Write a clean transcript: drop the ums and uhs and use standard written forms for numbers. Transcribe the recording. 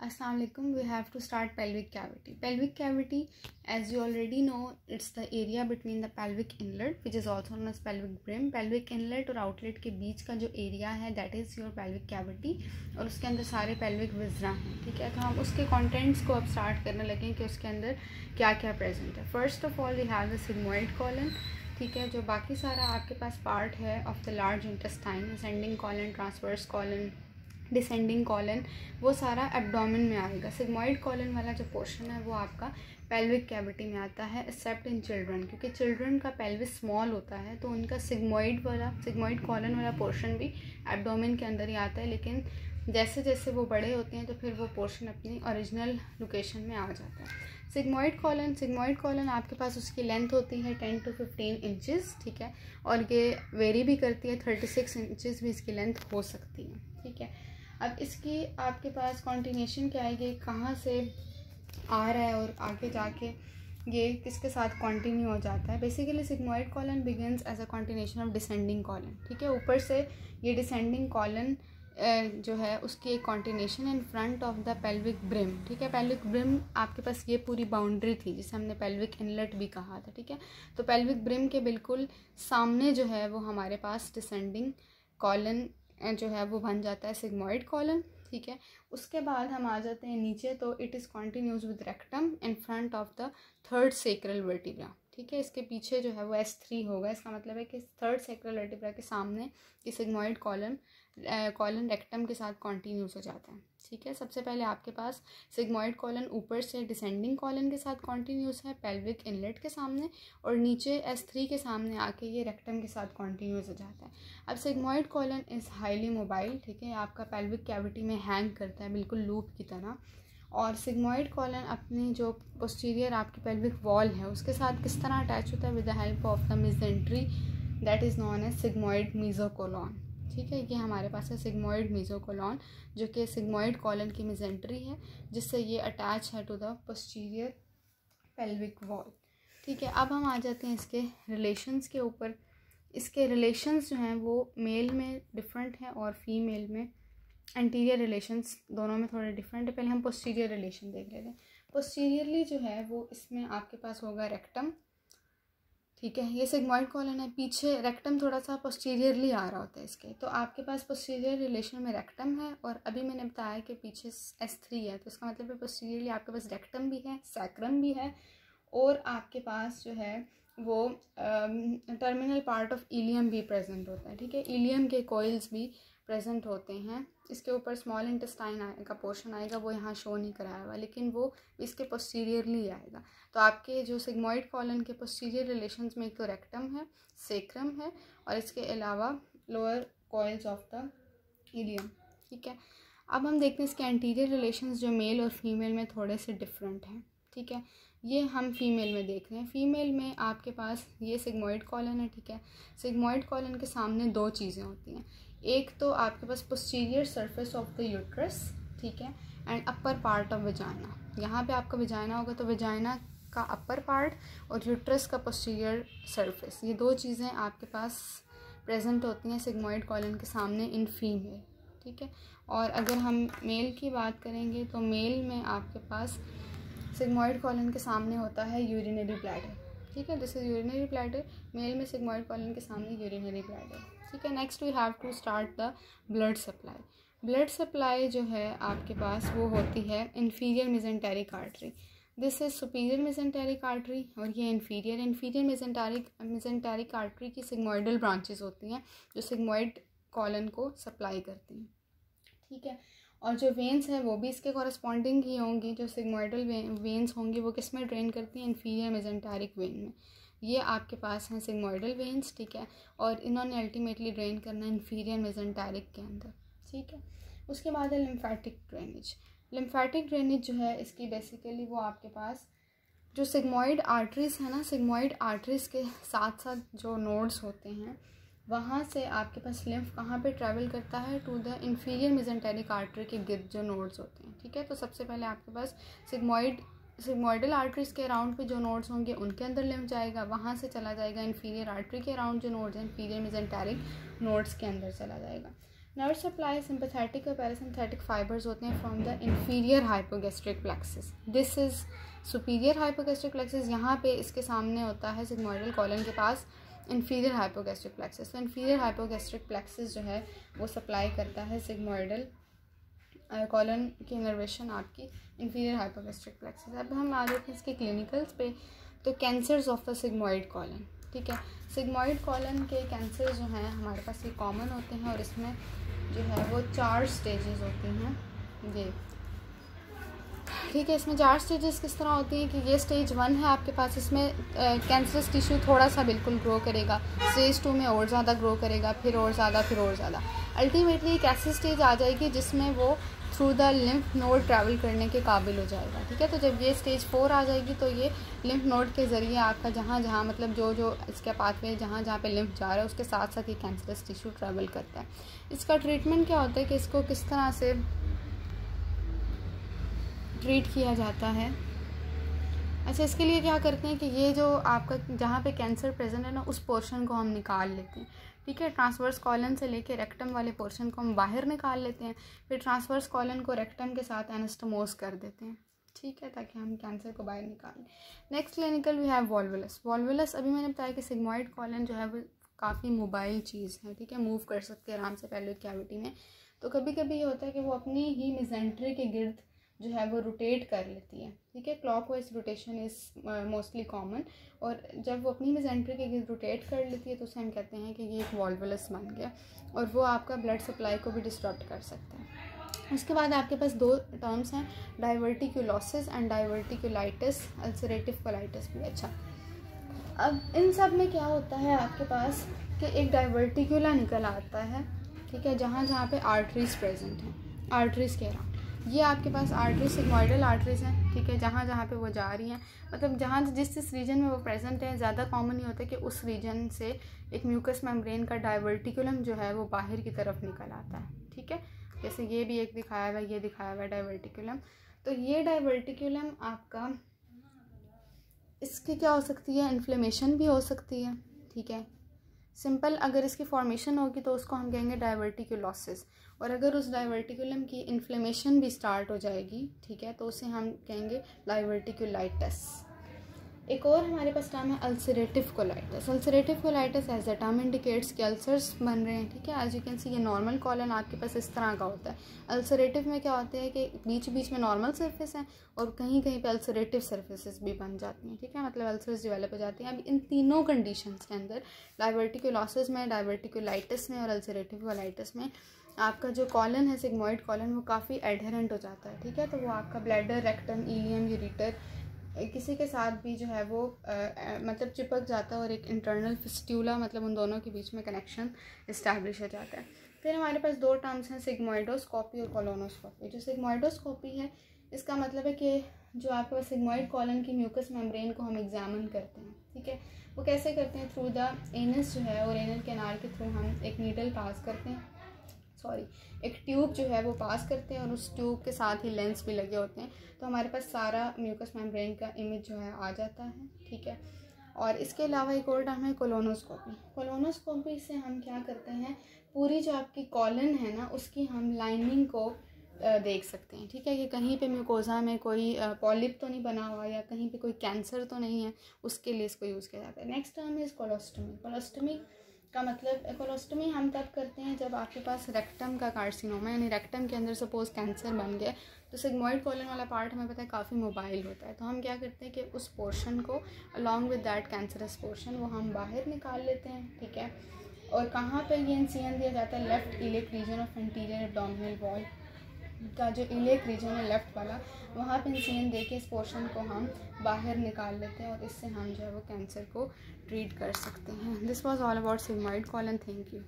Assalamu alaikum. We have to start pelvic cavity. Pelvic cavity, as you already know, it's the area between the pelvic inlet, which is also known as pelvic brim. Pelvic inlet और outlet के बीच का जो area है, that is your pelvic cavity, और उसके अंदर सारे pelvic viscera हैं. ठीक है, तो हम उसके contents को अब start करने लगे कि उसके अंदर क्या क्या present है. First of all, we have the sigmoid colon. ठीक है, जो बाकी सारा आपके पास पार्ट है of the large intestine, ascending colon, transverse colon, descending colon, वो सारा एब्डोमेन में आएगा. सिग्मॉइड कॉलन वाला जो पोर्शन है वो आपका पेल्विक कैविटी में आता है, एक्सेप्ट इन चिल्ड्रन, क्योंकि चिल्ड्रन का पेल्विस स्मॉल होता है तो उनका सिग्मॉइड कॉलन वाला पोर्शन भी एब्डोमेन के अंदर ही आता है. लेकिन जैसे जैसे वो बड़े होते हैं तो फिर वो पोर्शन अपनी ओरिजिनल लोकेशन में आ जाता है. सिग्मॉइड कॉलन आपके पास उसकी लेंथ होती है 10 to 15 इंचज़. ठीक है, और ये वेरी भी करती है, 36 इंचज़ भी इसकी लेंथ हो सकती है. ठीक है, अब इसकी आपके पास कॉन्टिन्यूशन क्या है, ये कहाँ से आ रहा है और आगे जाके ये किसके साथ कंटिन्यू हो जाता है. Basically sigmoid colon begins as a continuation of descending colon. ठीक है, ऊपर से ये डिसेंडिंग कॉलन जो है उसकी एक continuation in front of the pelvic brim. ठीक है, पेल्विक ब्रिम आपके पास ये पूरी बाउंड्री थी जिसे हमने पेल्विक इनलेट भी कहा था. ठीक है, तो पेल्विक ब्रिम के बिल्कुल सामने जो है वो हमारे पास डिसेंडिंग कॉलन जो है वो बन जाता है सिग्मॉइड कॉलन. ठीक है, उसके बाद हम आ जाते हैं नीचे, तो it is continuous with rectum in front of the third sacral vertebra. ठीक है, इसके पीछे जो है वो S3 होगा. इसका मतलब है कि थर्ड सेक्रल वर्टिब्रा के सामने ये सिग्मॉइड कॉलन रेक्टम के साथ कॉन्टिन्यूस हो जाता है. ठीक है, सबसे पहले आपके पास सिग्मॉइड कॉलन ऊपर से डिसेंडिंग कॉलन के साथ कॉन्टिन्यूस है पेल्विक इनलेट के सामने, और नीचे S3 के सामने आके ये रेक्टम के साथ कॉन्टिन्यूस हो जाता है. अब sigmoid colon is highly mobile. ठीक है, आपका पेल्विक कैविटी में हैंग करता है बिल्कुल लूप की तरह. और सिग्मॉइड कॉलन अपनी जो पोस्टीरियर आपकी पेल्विक वॉल है उसके साथ किस तरह अटैच होता है, with the help of the mesentery that is known as sigmoid mesocolon. ठीक है, ये हमारे पास है सिग्मॉइड मेसोकोलॉन, जो कि सिग्मॉइड कॉलन की मेसेंट्री है जिससे ये अटैच है to the posterior pelvic wall. ठीक है, अब हम आ जाते हैं इसके रिलेशंस के ऊपर. इसके रिलेशंस जो हैं वो मेल में डिफरेंट हैं और फीमेल में एंटीरियर रिलेशंस दोनों में थोड़े डिफरेंट है. पहले हम पोस्टीरियर रिलेशन देख लेते हैं. पोस्टीरियरली जो है वो इसमें आपके पास होगा रेक्टम. ठीक है, ये सिग्मॉइड कॉलन है, पीछे रेक्टम थोड़ा सा पोस्टीरियरली आ रहा होता है इसके, तो आपके पास पोस्टीरियर रिलेशन में रेक्टम है. और अभी मैंने बताया कि पीछे S3 है, तो इसका मतलब है पोस्टीरियरली आपके पास रेक्टम भी है, सैक्रम भी है, और आपके पास जो है वो टर्मिनल पार्ट ऑफ इलियम भी प्रेजेंट होता है. ठीक है, इलियम के कोइल्स भी प्रेजेंट होते हैं. इसके ऊपर स्मॉल इंटेस्टाइन का पोर्शन आएगा, वो यहाँ शो नहीं कराया हुआ, लेकिन वो इसके पोस्टीरियरली आएगा. तो आपके जो सिग्मॉइड कॉलन के पोस्टीरियर रिलेशंस में एक तो रेक्टम है, सेक्रम है, और इसके अलावा lower coils of the ilium. ठीक है, अब हम देखते हैं इसके एंटीरियर रिलेशंस जो मेल और फीमेल में थोड़े से डिफरेंट हैं. ठीक है, ये हम फीमेल में देख रहे हैं. फीमेल में आपके पास ये सिग्मॉइड कॉलन है. ठीक है, सिग्मॉइड कॉलन के सामने दो चीज़ें होती हैं. एक तो आपके पास posterior surface of the uterus. ठीक है, and upper part of vagina. यहाँ पे आपका विजाइना होगा तो विजाइना का अपर पार्ट और यूट्रस का पोस्टीरियर सरफेस, ये दो चीज़ें आपके पास प्रेजेंट होती हैं सिग्मॉइड कॉलन के सामने इन फीमेल. ठीक है, और अगर हम मेल की बात करेंगे तो मेल में आपके पास सिग्मॉइड कॉलन के सामने होता है यूरिनरी ब्लैडर. ठीक है, this is urinary bladder. Male में सिग्मॉइड कॉलन के सामने यूरिनरी ब्लैडर. ठीक है, next we have to start the blood supply. Blood supply जो है आपके पास वो होती है inferior mesenteric artery. This is superior mesenteric artery, और ये इन्फीरियर मेसेंटेरिक आर्टरी की सिग्मॉइडल ब्रांचेस होती हैं जो सिग्मॉइड कॉलन को सप्लाई करती हैं. ठीक है, और जो वेन्स हैं वो भी इसके कॉरस्पॉन्डिंग ही होंगी. जो सिग्मॉइडल वेन्स होंगी वो किस में ड्रेन करती हैं, इन्फीरियर मेसेंटेरिक वेन में. ये आपके पास हैं सिग्मॉइडल वेन्स. ठीक है, और इन्होंने अल्टीमेटली ड्रेन करना इन्फीरियर मेसेंटेरिक के अंदर. ठीक है, उसके बाद है लिम्फेटिक ड्रेनेज. लिम्फेटिक ड्रेनेज जो है इसकी बेसिकली वो आपके पास जो सिग्मॉइड आर्टरीज़ है ना, सिग्मॉइड आर्टरीज़ के साथ साथ जो नोड्स होते हैं वहाँ से आपके पास लिम्फ कहाँ पे ट्रैवल करता है, to the inferior mesenteric artery के गिर्द जो नोड्स होते हैं. ठीक है, तो सबसे पहले आपके पास सिग्मॉइडल आर्टरीज के अराउंड पे जो नोड्स होंगे उनके अंदर लिम्फ जाएगा, वहाँ से चला जाएगा इन्फीरियर आर्टरी के अराउंड जो नोड्स हैं इन्फीरियर मेसेंटेरिक नोड्स के अंदर चला जाएगा. नर्व सप्लाई सिंपैथेटिक और पैरासिम्पैथेटिक फाइबर्स होते हैं from the inferior hypogastric plexus, this is superior hypogastric plexus. यहाँ पे इसके सामने होता है सिग्मोइडल कॉलन के पास इंफीरियर हाइपोगैस्ट्रिक प्लेक्सस। तो इंफीरियर हाइपोगैस्ट्रिक प्लेक्सस जो है वो सप्लाई करता है सिग्मोइडल कॉलन की इनर्वेशन आपकी इंफीरियर हाइपोगैस्ट्रिक प्लेक्सस। अब हम आ जाते हैं इसके क्लिनिकल्स पे। तो cancers of the sigmoid colon, ठीक है, सिग्मोइड कॉलन के कैंसर जो हैं हमारे पास ये कॉमन होते हैं और इसमें जो है वो 4 स्टेजेस होती हैं ये, ठीक है। इसमें 4 स्टेजेस किस तरह होती हैं कि ये स्टेज 1 है आपके पास, इसमें कैंसरस टिश्यू थोड़ा सा बिल्कुल ग्रो करेगा, स्टेज 2 में और ज़्यादा ग्रो करेगा, फिर और ज़्यादा, फिर और ज़्यादा। अल्टीमेटली एक ऐसी स्टेज आ जाएगी जिसमें वो through the lymph node travel करने के काबिल हो जाएगा, ठीक है। तो जब ये स्टेज 4 आ जाएगी तो ये लिम्फ नोड के ज़रिए आपका जहाँ जहाँ मतलब जो जो इसका पाथवे जहाँ जहाँ पे लिम्फ जा रहा है उसके साथ साथ ये कैंसरस टिश्यू ट्रैवल करता है। इसका ट्रीटमेंट क्या होता है कि इसको किस तरह से ट्रीट किया जाता है। अच्छा, इसके लिए क्या करते हैं कि ये जो आपका जहाँ पे कैंसर प्रेजेंट है ना उस पोर्शन को हम निकाल लेते हैं, ठीक है। ट्रांसवर्स कॉलन से लेके रेक्टम वाले पोर्शन को हम बाहर निकाल लेते हैं, फिर ट्रांसवर्स कॉलन को रेक्टम के साथ एनास्टोमोस कर देते हैं, ठीक है, ताकि हम कैंसर को बाहर निकालें। Next clinical we have volvulus. Volvulus अभी मैंने बताया कि सिग्मोइड कॉलन जो है वो काफ़ी मोबाइल चीज़ है, ठीक है, मूव कर सकते हैं आराम से पेल्विक कैविटी में। तो कभी कभी ये होता है कि वो अपनी ही मेसेंट्री के गिर्द जो है वो रोटेट कर लेती है, ठीक है। Clockwise rotation is mostly common, और जब वो अपनी मेसेंट्री के गिर्द रोटेट कर लेती है तो उसे हम कहते हैं कि ये एक वॉल्वुलस बन गया, और वो आपका ब्लड सप्लाई को भी डिस्टर्ब कर सकता है। उसके बाद आपके पास 2 टर्म्स हैं, डाइवर्टिक्यूलोसिस एंड डाइवर्टिक्यूलाइटिस, अल्सरेटिव कोलाइटिस भी। अच्छा, अब इन सब में क्या होता है आपके पास कि एक डाइवर्टिक्यूला निकल आता है, ठीक है, जहाँ जहाँ पे आर्टरीज प्रेजेंट हैं, आर्टरीज कह रहा हूँ, ये आपके पास आर्टरी सिग्मोइडल आर्टरीज हैं, ठीक है, जहाँ जहाँ पे वो जा रही हैं, मतलब जहाँ जिस रीजन में वो प्रेजेंट है, ज़्यादा कॉमन ही होता है कि उस रीजन से एक म्यूकस मेम्ब्रेन का डाइवर्टिकुलम जो है वो बाहर की तरफ निकल आता है, ठीक है। जैसे ये भी एक दिखाया हुआ है, ये दिखाया हुआ है डाइवर्टिकुलम। तो ये डाइवर्टिकुलम आपका इसकी क्या हो सकती है, इन्फ्लेमेशन भी हो सकती है, ठीक है। सिंपल अगर इसकी फॉर्मेशन होगी तो उसको हम कहेंगे डाइवर्टिक्यूलोसिस, और अगर उस डाइवर्टिकुलम की इन्फ्लेमेशन भी स्टार्ट हो जाएगी, ठीक है, तो उसे हम कहेंगे डाइवर्टिक्यूलाइटिस। एक और हमारे पास टर्म है ulcerative colitis. Ulcerative colitis as the term indicates कि अल्सर्स बन रहे हैं, ठीक है। एज यू कैन सी ये नॉर्मल कॉलन आपके पास इस तरह का होता है। अल्सरेटिव में क्या होता है कि बीच बीच में नॉर्मल सरफेस है और कहीं कहीं पे अल्सरेटिव सरफेसेस भी बन जाती हैं, ठीक है, मतलब अल्सर्स डेवलप हो जाती हैं। अब इन तीनों कंडीशंस के अंदर डाइवर्टिक्यूलोसिस में, डाइवर्टिक्यूलाइटिस में और अल्सरेटिव कोलाइटिस में आपका जो कॉलन है सिग्मोइड कॉलन वो काफ़ी एडहेरेंट हो जाता है, ठीक है। तो वो आपका ब्लैडर, रेक्टम, इलियम, यूरेटर किसी के साथ भी जो है वो मतलब चिपक जाता है और एक इंटरनल फिस्ट्यूला मतलब उन दोनों के बीच में कनेक्शन इस्टेब्लिश हो जाता है। फिर हमारे पास 2 टर्म्स हैं, सिग्मोइडोस्कोपी और कोलोनोस्कोपी। जो सिग्मोइडोस्कोपी है इसका मतलब है कि जो आपके पास सिग्मोइड कॉलन की म्यूकस मेम्ब्रेन को हम एग्जामिन करते हैं, ठीक है। वो कैसे करते हैं, थ्रू द एनस जो है और एनल कैनाल के थ्रू हम एक नीडल पास करते हैं, एक ट्यूब जो है वो पास करते हैं और उस ट्यूब के साथ ही लेंस भी लगे होते हैं, तो हमारे पास सारा म्यूकस मेम्ब्रेन का इमेज जो है आ जाता है, ठीक है। और इसके अलावा एक और टर्म है कोलोनोस्कोपी। कोलोनोस्कोपी से हम क्या करते हैं, पूरी जो आपकी कॉलन है ना उसकी हम लाइनिंग को देख सकते हैं, ठीक है, कि कहीं पे म्यूकोजा में कोई पॉलिप तो नहीं बना हुआ या कहीं पे कोई कैंसर तो नहीं है, उसके लिए इसको यूज़ किया जाता है। Next term is colostomy. Colostomy का मतलब, कोलोस्टमी हम तब करते हैं जब आपके पास रेक्टम का कार्सिनोमा यानी रेक्टम के अंदर सपोज कैंसर बन गया, तो सिग्मोइड कॉलन वाला पार्ट हमें पता है काफ़ी मोबाइल होता है, तो हम क्या करते हैं कि उस पोर्शन को along with that cancerous portion वो हम बाहर निकाल लेते हैं, ठीक है। और कहाँ पर ये इंसिजन दिया जाता है, left iliac region of anterior abdominal wall का जो इलियक रीजन है लेफ्ट वाला, वहाँ पे इंसिजन देके इस पोर्शन को हम बाहर निकाल लेते हैं और इससे हम जो है वो कैंसर को ट्रीट कर सकते हैं। This was all about sigmoid colon. Thank you.